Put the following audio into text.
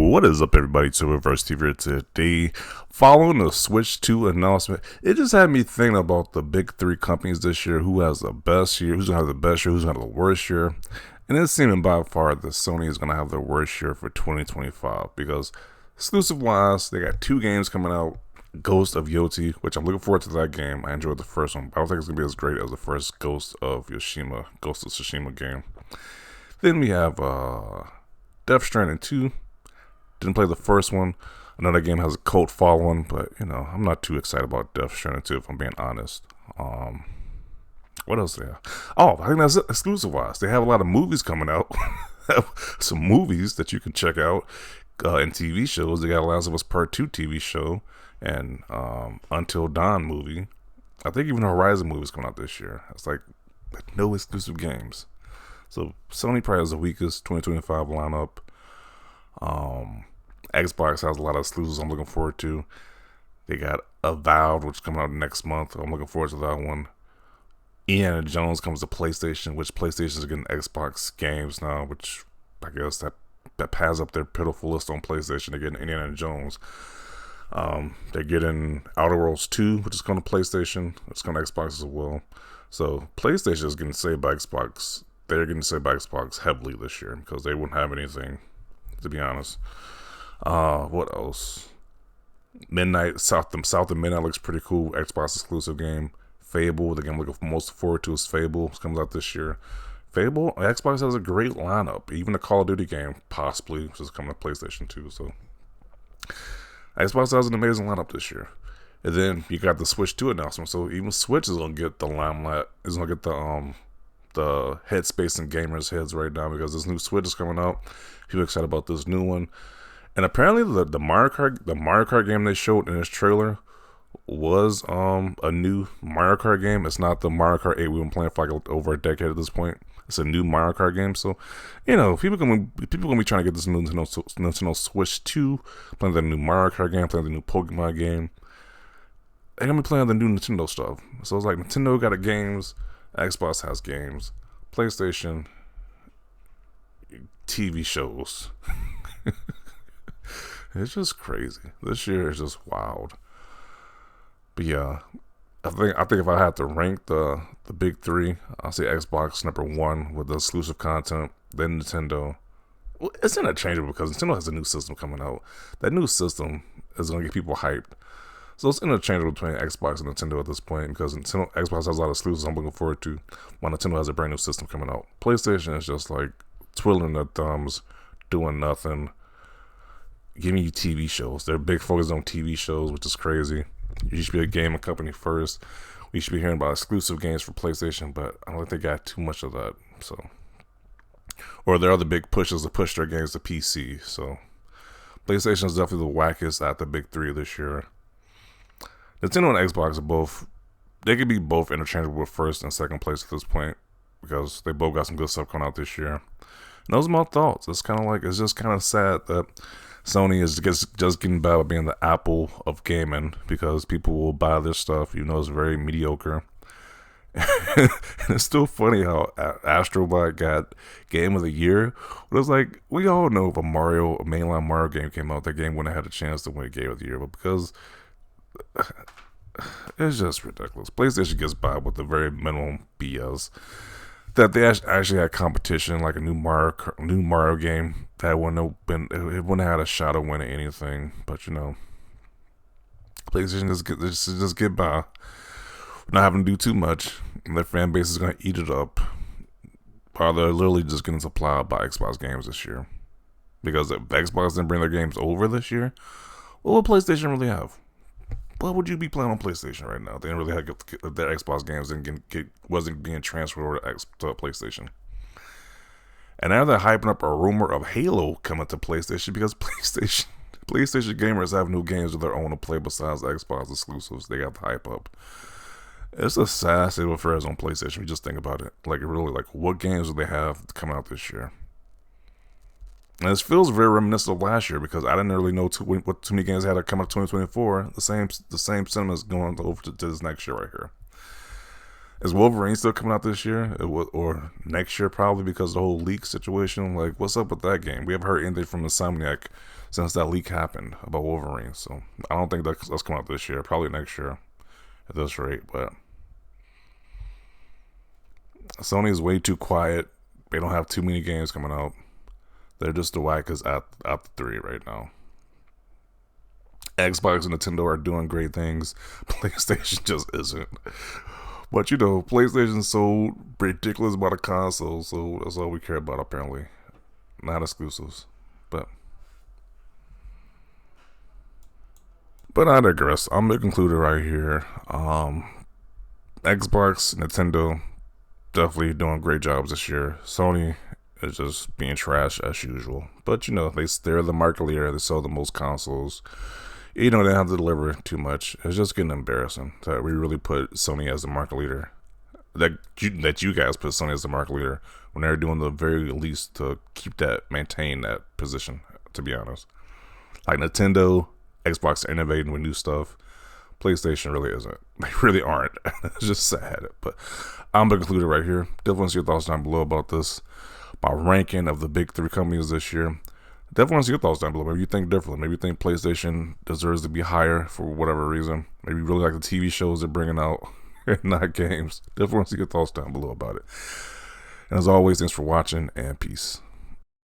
What is up, everybody? To Reverse TV here today. Following the Switch 2 announcement, it just had me thinking about the big three companies this year. Who has the best year? Who's going to have the best year? Who's going to have the worst year? And it's seeming by far that Sony is going to have the worst year for 2025 because exclusive-wise, they got two games coming out. Ghost of Yoti, which I'm looking forward to that game. I enjoyed the first one, but I don't think it's going to be as great as the first Ghost of Tsushima game. Then we have Death Stranding 2. Didn't play the first one. Another game has a cult following, but I'm not too excited about Death Stranding 2 if I'm being honest. What else do they have? Oh, I think that's it, exclusive wise. They have a lot of movies coming out. Some movies that you can check out and TV shows. They got Last of Us Part 2 TV show and Until Dawn movie. I think even Horizon movies coming out this year. It's like no exclusive games. So Sony probably has the weakest 2025 lineup. Xbox has a lot of exclusives I'm looking forward to. They got Avowed, which is coming out next month. I'm looking forward to that one. Indiana Jones comes to PlayStation, which PlayStation is getting Xbox games now, which I guess that pads up their pitiful list on PlayStation. They're getting Indiana Jones. They're getting Outer Worlds 2, which is going to PlayStation. It's going to Xbox as well. So PlayStation is getting saved by Xbox. They're getting saved by Xbox heavily this year because they wouldn't have anything, to be honest. What else? South of Midnight looks pretty cool. Xbox exclusive game. Fable, the game I'm looking most forward to is Fable. It comes out this year. Fable, Xbox has a great lineup. Even the Call of Duty game, possibly, which is coming to PlayStation 2. So Xbox has an amazing lineup this year. And then you got the Switch 2 announcement. So even Switch is gonna get the limelight. Is gonna get the headspace in gamers' heads right now because this new Switch is coming out. People are excited about this new one. And apparently the Mario Kart game they showed in this trailer was a new Mario Kart game. It's not the Mario Kart 8 we've been playing for like over a decade at this point. It's a new Mario Kart game. So, people gonna be trying to get this new Nintendo Switch 2, playing the new Mario Kart game, playing the new Pokemon game. They're gonna be playing the new Nintendo stuff. So it's like Nintendo got games, Xbox has games, PlayStation, TV shows. It's just crazy. This year is just wild. But yeah, I think if I had to rank the big three, I'll say Xbox number one with the exclusive content. Then Nintendo. Well, it's interchangeable because Nintendo has a new system coming out. That new system is gonna get people hyped. So it's interchangeable between Xbox and Nintendo at this point because Xbox has a lot of exclusives I'm looking forward to, while Nintendo has a brand new system coming out. PlayStation is just like twiddling their thumbs, doing nothing. Giving you TV shows. They're big focus on TV shows, which is crazy. You should be a gaming company first. We should be hearing about exclusive games for PlayStation, but I don't think they got too much of that. So, or their other big pushes to push their games to PC. So, PlayStation is definitely the wackest at the big three this year. Nintendo and Xbox are both. They could be both interchangeable with first and second place at this point because they both got some good stuff coming out this year. And those are my thoughts. It's just kind of sad that Sony is just getting by being the Apple of gaming because people will buy this stuff, it's very mediocre. And it's still funny how Astro Bot got Game of the Year. But it's like, we all know if a mainline Mario game came out, that game wouldn't have had a chance to win Game of the Year. But because it's just ridiculous. PlayStation gets by with the very minimum BS. That they actually had competition, like a new Mario game that wouldn't have had a shot of winning anything. But PlayStation just get by, not having to do too much, and their fan base is gonna eat it up. While they're literally just getting supplied by Xbox games this year, because if Xbox didn't bring their games over this year, what would PlayStation really have? What would you be playing on PlayStation right now? They didn't really have their Xbox games wasn't being transferred over to PlayStation. And now they're hyping up a rumor of Halo coming to PlayStation because PlayStation gamers have new games of their own to play besides Xbox exclusives. They got the hype up. It's a sad state of affairs on PlayStation. You just think about it. Like, really, what games do they have coming out this year? And this feels very reminiscent of last year because I didn't really know what too many games had to come out 2024. The same sentiment is going over to this next year right here. Is Wolverine still coming out this year? Or next year probably because of the whole leak situation? Like, what's up with that game? We haven't heard anything from Insomniac since that leak happened about Wolverine. So I don't think that's coming out this year. Probably next year at this rate. But Sony is way too quiet. They don't have too many games coming out. They're just the wackest out the three right now. Xbox and Nintendo are doing great things. PlayStation just isn't. But you know, PlayStation's so ridiculous about a console, so that's all we care about apparently. Not exclusives. But I digress. I'm gonna conclude it right here. Xbox, Nintendo, definitely doing great jobs this year. Sony is just being trash as usual. But you know, they're the market leader. They sell the most consoles. You know, they have to deliver too much. It's just getting embarrassing that we really put Sony as the market leader. That you guys put Sony as the market leader when they're doing the very least to maintain that position. To be honest, like Nintendo, Xbox are innovating with new stuff. PlayStation really isn't. They really aren't. It's just sad. But I'm gonna conclude it right here. Definitely want to see your thoughts down below about this. My ranking of the big three companies this year. Definitely want to see your thoughts down below. Maybe you think differently. Maybe you think PlayStation deserves to be higher for whatever reason. Maybe you really like the TV shows they're bringing out and not games. Definitely want to see your thoughts down below about it. And as always, thanks for watching and peace.